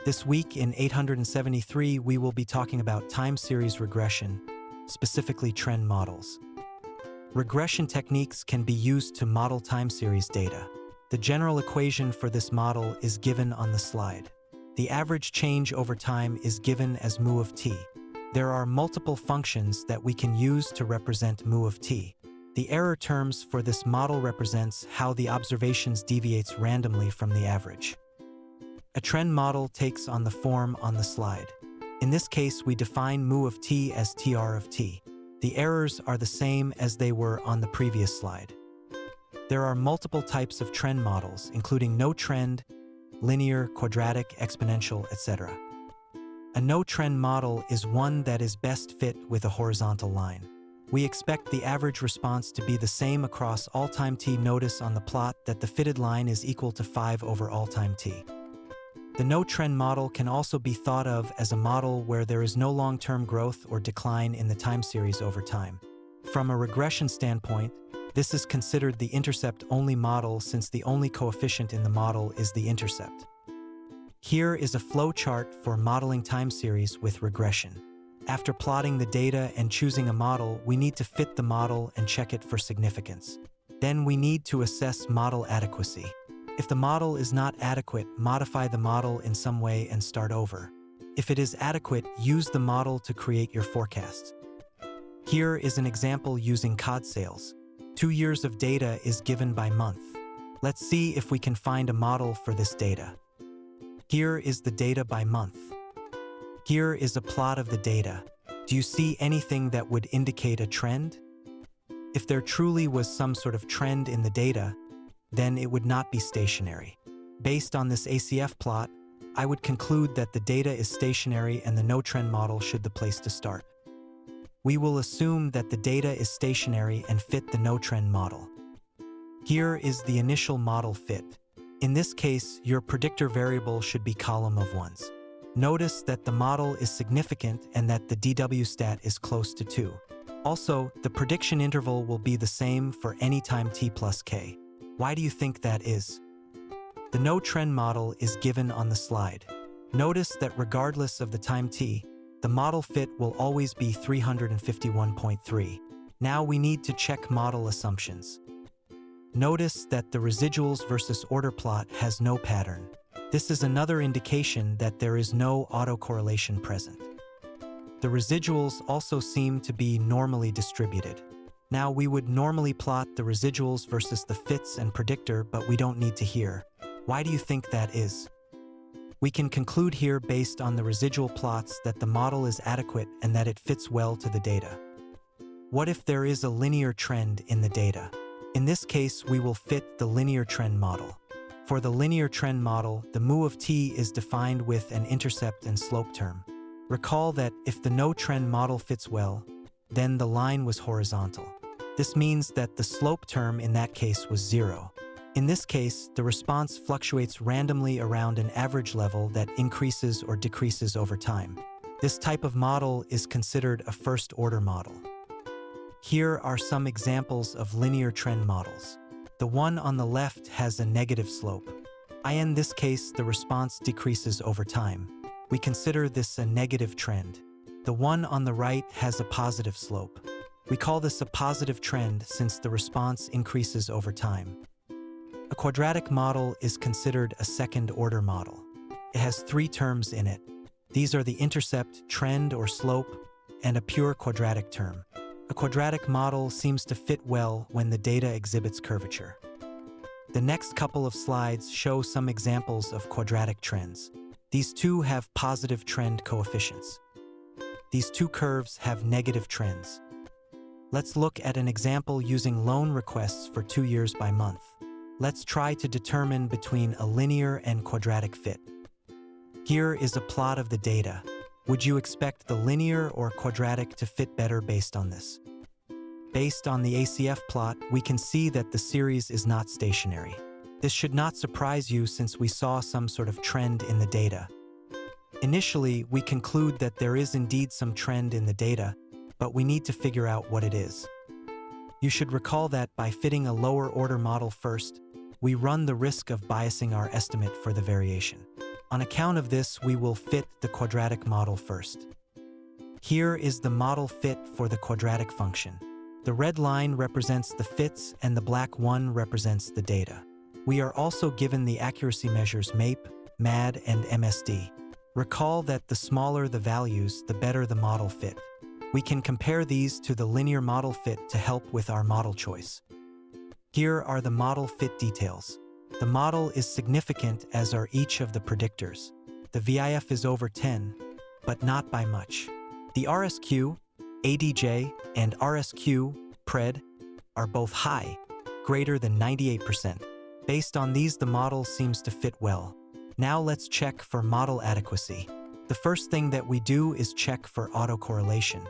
This week in 873, we will be talking about time series regression, specifically trend models. Regression techniques can be used to model time series data. The general equation for this model is given on the slide. The average change over time is given as mu of t. There are multiple functions that we can use to represent mu of t. The error terms for this model represents how the observations deviates randomly from the average. A trend model takes on the form on the slide. In this case, we define mu of t as tr of t. The errors are the same as they were on the previous slide. There are multiple types of trend models, including no trend, linear, quadratic, exponential, etc. A no-trend model is one that is best fit with a horizontal line. We expect the average response to be the same across all time t. Notice on the plot that the fitted line is equal to 5 over all time t. The no-trend model can also be thought of as a model where there is no long-term growth or decline in the time series over time. From a regression standpoint, this is considered the intercept-only model since the only coefficient in the model is the intercept. Here is a flow chart for modeling time series with regression. After plotting the data and choosing a model, we need to fit the model and check it for significance. Then we need to assess model adequacy. If the model is not adequate, modify the model in some way and start over. If it is adequate, use the model to create your forecast. Here is an example using COD sales. 2 years of data is given by month. Let's see if we can find a model for this data. Here is the data by month. Here is a plot of the data. Do you see anything that would indicate a trend? If there truly was some sort of trend in the data, then it would not be stationary. Based on this ACF plot, I would conclude that the data is stationary and the no-trend model should be the place to start. We will assume that the data is stationary and fit the no-trend model. Here is the initial model fit. In this case, your predictor variable should be column of ones. Notice that the model is significant and that the DW stat is close to 2. Also, the prediction interval will be the same for any time t plus k. Why do you think that is? The no-trend model is given on the slide. Notice that regardless of the time t, the model fit will always be 351.3. Now we need to check model assumptions. Notice that the residuals versus order plot has no pattern. This is another indication that there is no autocorrelation present. The residuals also seem to be normally distributed. Now we would normally plot the residuals versus the fits and predictor, but we don't need to here. Why do you think that is? We can conclude here based on the residual plots that the model is adequate and that it fits well to the data. What if there is a linear trend in the data? In this case, we will fit the linear trend model. For the linear trend model, the mu of t is defined with an intercept and slope term. Recall that if the no-trend model fits well, then the line was horizontal. This means that the slope term in that case was 0. In this case, the response fluctuates randomly around an average level that increases or decreases over time. This type of model is considered a first-order model. Here are some examples of linear trend models. The one on the left has a negative slope. In this case, the response decreases over time. We consider this a negative trend. The one on the right has a positive slope. We call this a positive trend since the response increases over time. A quadratic model is considered a second-order model. It has 3 terms in it. These are the intercept, trend or slope, and a pure quadratic term. A quadratic model seems to fit well when the data exhibits curvature. The next couple of slides show some examples of quadratic trends. These two have positive trend coefficients. These two curves have negative trends. Let's look at an example using loan requests for 2 years by month. Let's try to determine between a linear and quadratic fit. Here is a plot of the data. Would you expect the linear or quadratic to fit better based on this? Based on the ACF plot, we can see that the series is not stationary. This should not surprise you since we saw some sort of trend in the data. Initially, we conclude that there is indeed some trend in the data, but we need to figure out what it is. You should recall that by fitting a lower order model first, we run the risk of biasing our estimate for the variation. On account of this, we will fit the quadratic model first. Here is the model fit for the quadratic function. The red line represents the fits and the black one represents the data. We are also given the accuracy measures MAPE, MAD, and MSD. Recall that the smaller the values, the better the model fit. We can compare these to the linear model fit to help with our model choice. Here are the model fit details. The model is significant, as are each of the predictors. The VIF is over 10, but not by much. The RSQ, ADJ, and RSQ, PRED, are both high, greater than 98%. Based on these, the model seems to fit well. Now let's check for model adequacy. The first thing that we do is check for autocorrelation.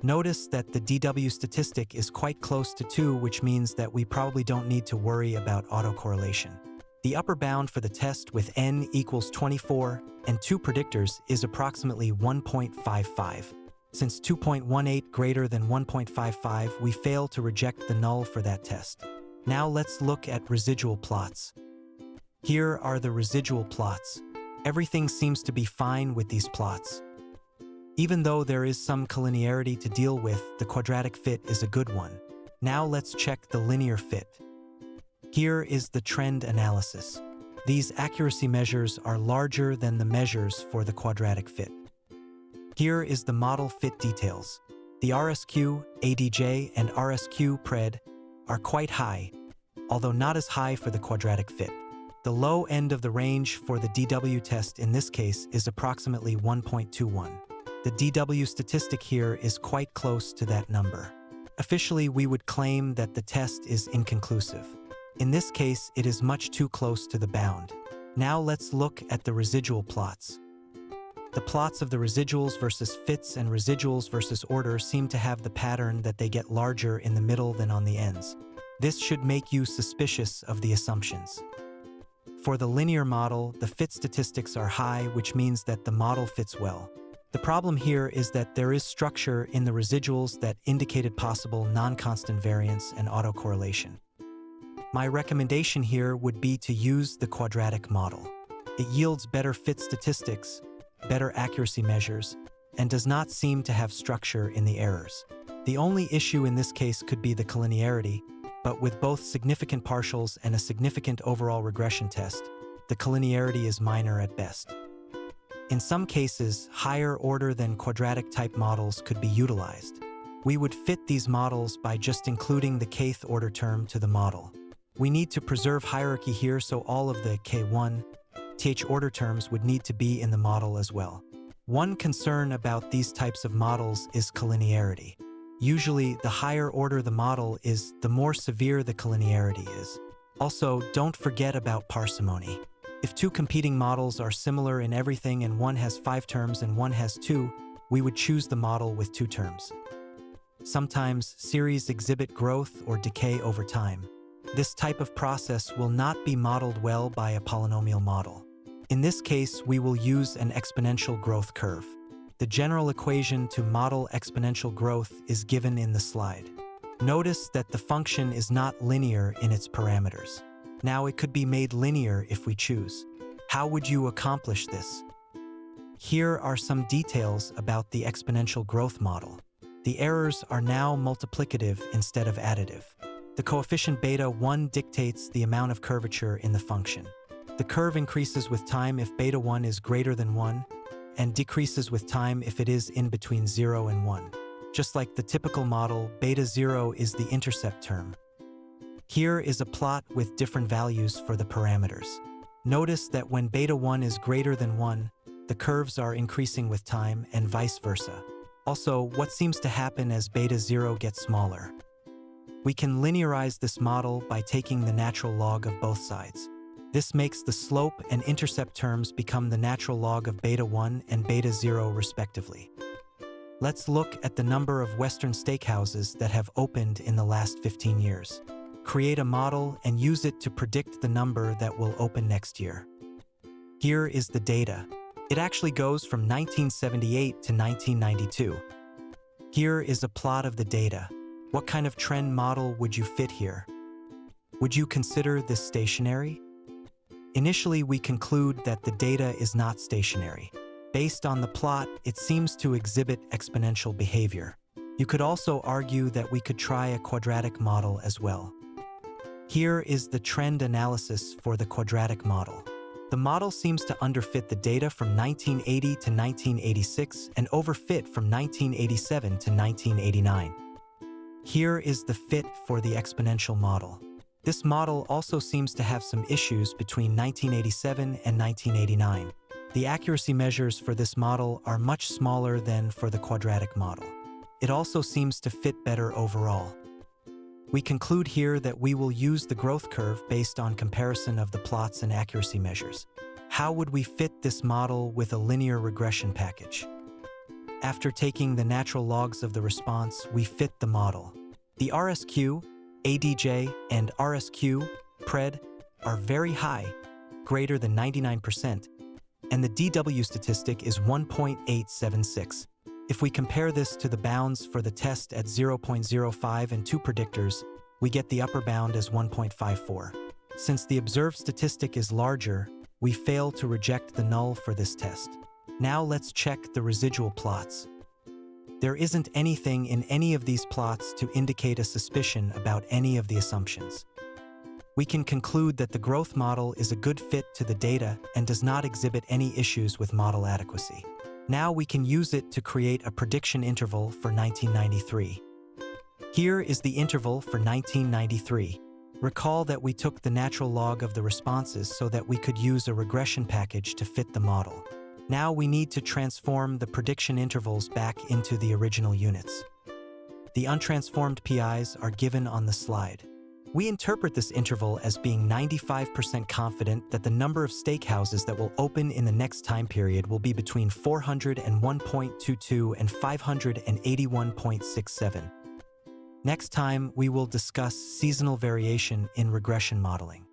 Notice that the DW statistic is quite close to 2, which means that we probably don't need to worry about autocorrelation. The upper bound for the test with n equals 24 and 2 predictors is approximately 1.55. Since 2.18 greater than 1.55, we fail to reject the null for that test. Now let's look at residual plots. Here are the residual plots. Everything seems to be fine with these plots. Even though there is some collinearity to deal with, the quadratic fit is a good one. Now let's check the linear fit. Here is the trend analysis. These accuracy measures are larger than the measures for the quadratic fit. Here is the model fit details. The RSQ, ADJ, and RSQ PRED are quite high, although not as high for the quadratic fit. The low end of the range for the DW test in this case is approximately 1.21. The DW statistic here is quite close to that number. Officially, we would claim that the test is inconclusive. In this case, it is much too close to the bound. Now let's look at the residual plots. The plots of the residuals versus fits and residuals versus order seem to have the pattern that they get larger in the middle than on the ends. This should make you suspicious of the assumptions. For the linear model, the fit statistics are high, which means that the model fits well. The problem here is that there is structure in the residuals that indicated possible non-constant variance and autocorrelation. My recommendation here would be to use the quadratic model. It yields better fit statistics, better accuracy measures, and does not seem to have structure in the errors. The only issue in this case could be the collinearity, but with both significant partials and a significant overall regression test, the collinearity is minor at best. In some cases, higher order than quadratic type models could be utilized. We would fit these models by just including the kth order term to the model. We need to preserve hierarchy here, so all of the k1, th order terms would need to be in the model as well. One concern about these types of models is collinearity. Usually, the higher order the model is, the more severe the collinearity is. Also, don't forget about parsimony. If two competing models are similar in everything and one has 5 terms and one has 2, we would choose the model with 2 terms. Sometimes, series exhibit growth or decay over time. This type of process will not be modeled well by a polynomial model. In this case, we will use an exponential growth curve. The general equation to model exponential growth is given in the slide. Notice that the function is not linear in its parameters. Now it could be made linear if we choose. How would you accomplish this? Here are some details about the exponential growth model. The errors are now multiplicative instead of additive. The coefficient beta 1 dictates the amount of curvature in the function. The curve increases with time if beta 1 is greater than 1, and decreases with time if it is in between 0 and 1. Just like the typical model, beta 0 is the intercept term. Here is a plot with different values for the parameters. Notice that when beta 1 is greater than 1, the curves are increasing with time and vice versa. Also, what seems to happen as beta 0 gets smaller? We can linearize this model by taking the natural log of both sides. This makes the slope and intercept terms become the natural log of beta 1 and beta 0 respectively. Let's look at the number of Western steakhouses that have opened in the last 15 years. Create a model and use it to predict the number that will open next year. Here is the data. It actually goes from 1978 to 1992. Here is a plot of the data. What kind of trend model would you fit here? Would you consider this stationary? Initially, we conclude that the data is not stationary. Based on the plot, it seems to exhibit exponential behavior. You could also argue that we could try a quadratic model as well. Here is the trend analysis for the quadratic model. The model seems to underfit the data from 1980 to 1986 and overfit from 1987 to 1989. Here is the fit for the exponential model. This model also seems to have some issues between 1987 and 1989. The accuracy measures for this model are much smaller than for the quadratic model. It also seems to fit better overall. We conclude here that we will use the growth curve based on comparison of the plots and accuracy measures. How would we fit this model with a linear regression package? After taking the natural logs of the response, we fit the model. The RSQ, ADJ, and RSQ, PRED, are very high, greater than 99%, and the DW statistic is 1.876. If we compare this to the bounds for the test at 0.05 and 2 predictors, we get the upper bound as 1.54. Since the observed statistic is larger, we fail to reject the null for this test. Now let's check the residual plots. There isn't anything in any of these plots to indicate a suspicion about any of the assumptions. We can conclude that the growth model is a good fit to the data and does not exhibit any issues with model adequacy. Now we can use it to create a prediction interval for 1993. Here is the interval for 1993. Recall that we took the natural log of the responses so that we could use a regression package to fit the model. Now we need to transform the prediction intervals back into the original units. The untransformed PIs are given on the slide. We interpret this interval as being 95% confident that the number of steakhouses that will open in the next time period will be between 401.22 and 581.67. Next time, we will discuss seasonal variation in regression modeling.